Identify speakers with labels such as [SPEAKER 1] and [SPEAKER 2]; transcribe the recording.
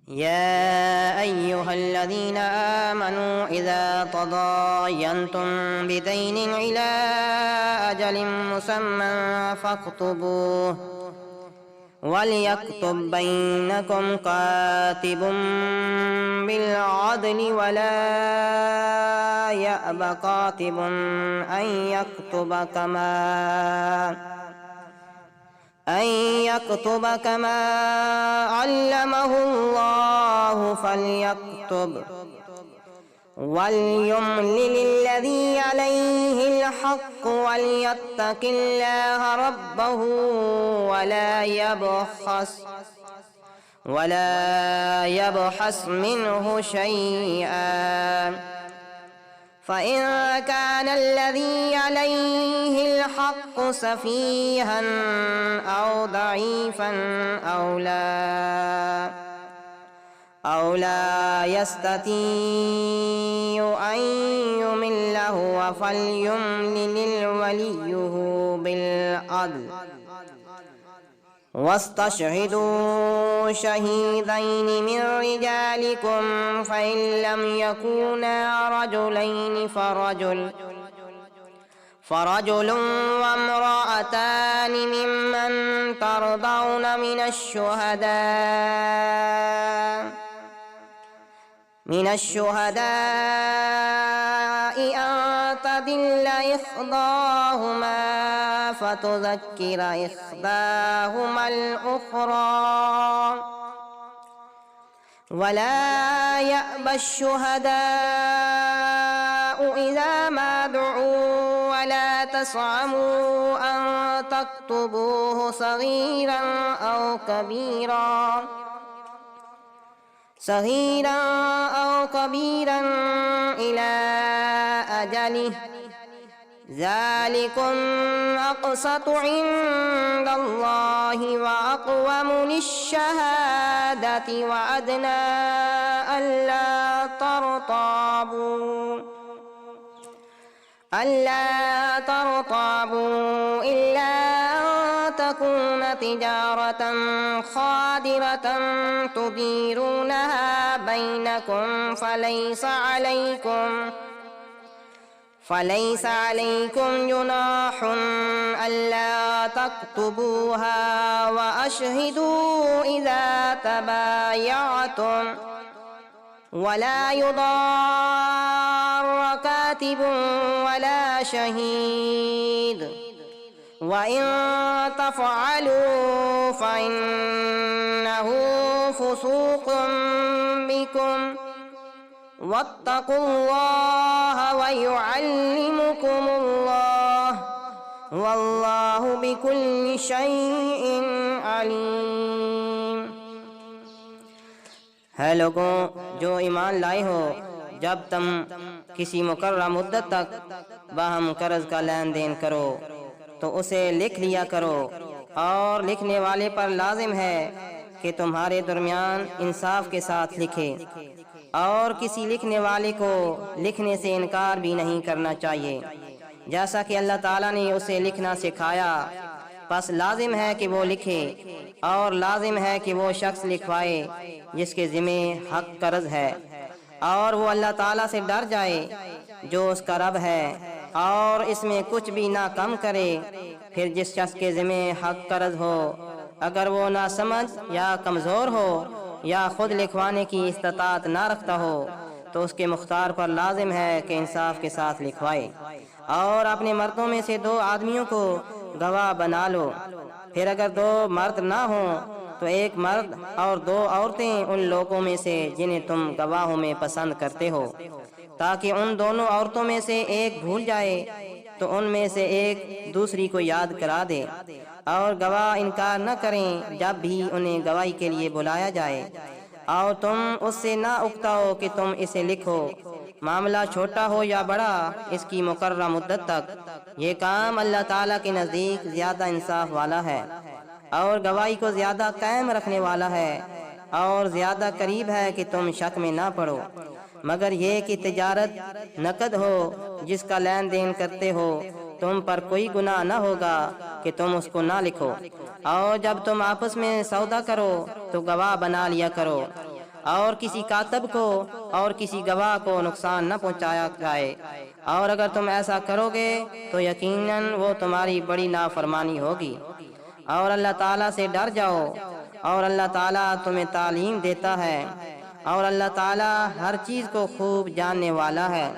[SPEAKER 1] يا أيها الذين آمنوا إذا تضاينتم بدين إلى أجل مسمى فاكتبوه وليكتب بينكم كاتب بالعدل ولا يأب كاتب أن يكتب كما علمه الله فليكتب وليملل الذي عليه الحق وليتق الله ربه ولا يبخس منه شيئا فإن كان الذي عليه الحق سفيها أو ضعيفا أو لا يستطيع أن يمل هو فليملل وليه بالعدل واستشهدوا شهيدين من رجالكم فإن لم يكونا رجلين فرجل وامرأتان ممن ترضون من الشهداء أن تضل إحداهما فتذكر إحداهما الأخرى ولا يأبى الشهداء إذا ما دعوا ولا تسعموا أن تكتبوه صغيرا أو كبيرا إلى أجله ذلكم أقسط عند الله وأقوم للشهادة وأدنى ألا ترتابوا إلا أن تكون تجارة خادرة تديرونها بينكم فليس عليكم جناح ألا تكتبوها وأشهدوا إذا تبايعتم ولا يضار كاتب ولا شهيد وإن تفعلوا فإنه فسوق بكم واتقوا الله ويعلمكم الله والله بكل شيء عليم۔ ہے لوگوں جو ایمان لائے ہو، جب تم کسی مقررہ مدت تک باہم قرض کا لین دین کرو تو اسے لکھ لیا کرو، اور لکھنے والے پر لازم ہے کہ تمہارے درمیان انصاف کے ساتھ لکھے، اور کسی لکھنے والے کو لکھنے سے انکار بھی نہیں کرنا چاہیے جیسا کہ اللہ تعالیٰ نے اسے لکھنا سکھایا، پس لازم ہے کہ وہ لکھے، اور لازم ہے کہ وہ شخص لکھوائے جس کے ذمہ حق قرض ہے، اور وہ اللہ تعالیٰ سے ڈر جائے جو اس کا رب ہے، اور اس میں کچھ بھی نہ کم کرے۔ پھر جس شخص کے ذمہ حق قرض ہو، اگر وہ نہ سمجھ یا کمزور ہو یا خود لکھوانے کی استطاعت نہ رکھتا ہو تو اس کے مختار پر لازم ہے کہ انصاف کے ساتھ لکھوائے، اور اپنے مردوں میں سے 2 آدمیوں کو گواہ بنا لو۔ پھر اگر 2 مرد نہ ہوں تو 1 مرد اور 2 عورتیں ان لوگوں میں سے جنہیں تم گواہوں میں پسند کرتے ہو، تاکہ ان دونوں عورتوں میں سے ایک بھول جائے تو ان میں سے ایک دوسری کو یاد کرا دے، اور گواہ انکار نہ کریں جب بھی انہیں گواہی کے لیے بلایا جائے، اور تم اس سے نہ اکتاؤ کہ تم اسے لکھو، معاملہ چھوٹا ہو یا بڑا، اس کی مقررہ مدت تک۔ یہ کام اللہ تعالیٰ کے نزدیک زیادہ انصاف والا ہے، اور گواہی کو زیادہ قائم رکھنے والا ہے، اور زیادہ قریب ہے کہ تم شک میں نہ پڑو، مگر یہ کہ تجارت نقد ہو جس کا لین دین کرتے ہو، تم پر کوئی گناہ نہ ہوگا کہ تم اس کو نہ لکھو، اور جب تم آپس میں سودا کرو تو گواہ بنا لیا کرو، اور کسی کاتب کو اور کسی گواہ کو نقصان نہ پہنچایا جائے، اور اگر تم ایسا کرو گے تو یقیناً وہ تمہاری بڑی نافرمانی ہوگی۔ اور اللہ تعالیٰ سے ڈر جاؤ، اور اللہ تعالیٰ تمہیں تعلیم دیتا ہے، اور اللہ تعالیٰ ہر چیز کو خوب جاننے والا ہے۔